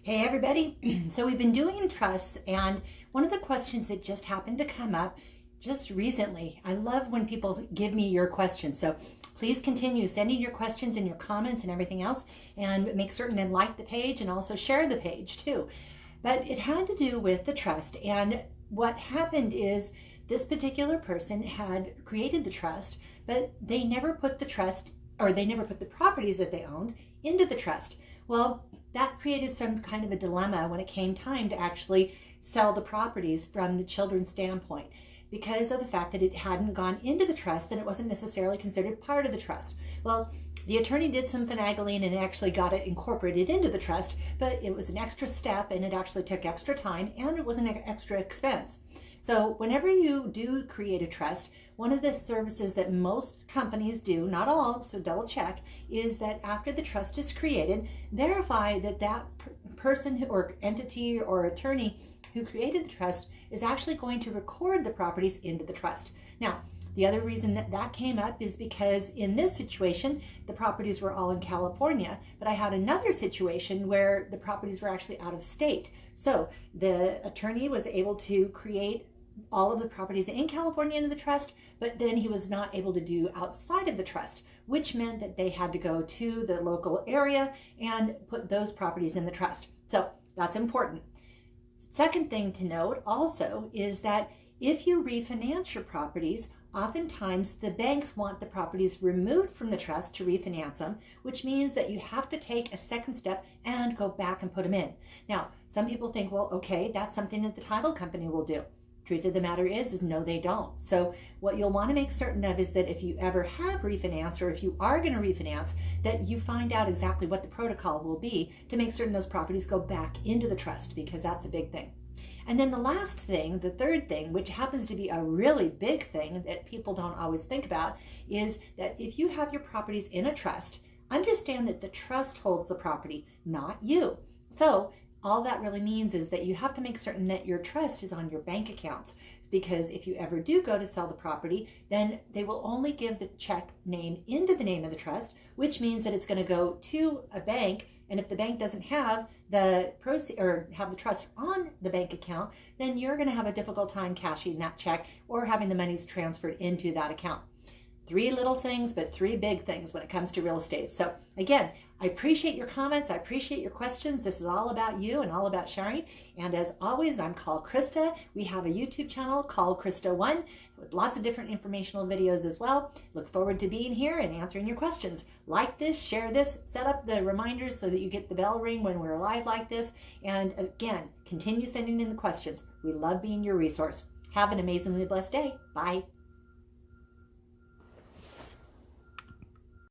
Hey everybody. So we've been doing trusts, and one of the questions that just happened to come up just recently, I love when people give me your questions. So please continue sending your questions and your comments and everything else, and make certain and like the page and also share the page too. But it had to do with the trust, and what happened is this particular person had created the trust, but they never put the trust, or they never put the properties that they owned into the trust. Well, that created some kind of a dilemma when it came time to actually sell the properties from the children's standpoint, because of the fact that it hadn't gone into the trust, then it wasn't necessarily considered part of the trust. Well, the attorney did some finagling and actually got it incorporated into the trust, but it was an extra step and it actually took extra time and it was an extra expense. So whenever you do create a trust, one of the services that most companies do, not all, so double check, is that after the trust is created, verify that that person or entity or attorney who created the trust is actually going to record the properties into the trust. Now, the other reason that that came up is because in this situation, the properties were all in California, but I had another situation where the properties were actually out of state. So the attorney was able to create all of the properties in California into the trust, but then he was not able to do outside of the trust, which meant that they had to go to the local area and put those properties in the trust. So that's important. Second thing to note also is that if you refinance your properties, oftentimes the banks want the properties removed from the trust to refinance them, which means that you have to take a second step and go back and put them in. Now, some people think, well, okay, that's something that the title company will do. Truth of the matter is no, they don't. So what you'll want to make certain of is that if you ever have refinanced, or if you are going to refinance, that you find out exactly what the protocol will be to make certain those properties go back into the trust, because that's a big thing. And then the last thing, the third thing, which happens to be a really big thing that people don't always think about, is that if you have your properties in a trust, understand that the trust holds the property, not you. So all that really means is that you have to make certain that your trust is on your bank accounts, because if you ever do go to sell the property, then they will only give the check name into the name of the trust, which means that it's going to go to a bank. And if the bank doesn't have the proceeds or have the trust on the bank account, then you're going to have a difficult time cashing that check or having the monies transferred into that account. Three little things, but three big things when it comes to real estate. So again, I appreciate your comments. I appreciate your questions. This is all about you and all about sharing. And as always, I'm called Krista. We have a YouTube channel called Krista One with lots of different informational videos as well. Look forward to being here and answering your questions. Like this, share this, set up the reminders so that you get the bell ring when we're live like this. And again, continue sending in the questions. We love being your resource. Have an amazingly blessed day. Bye.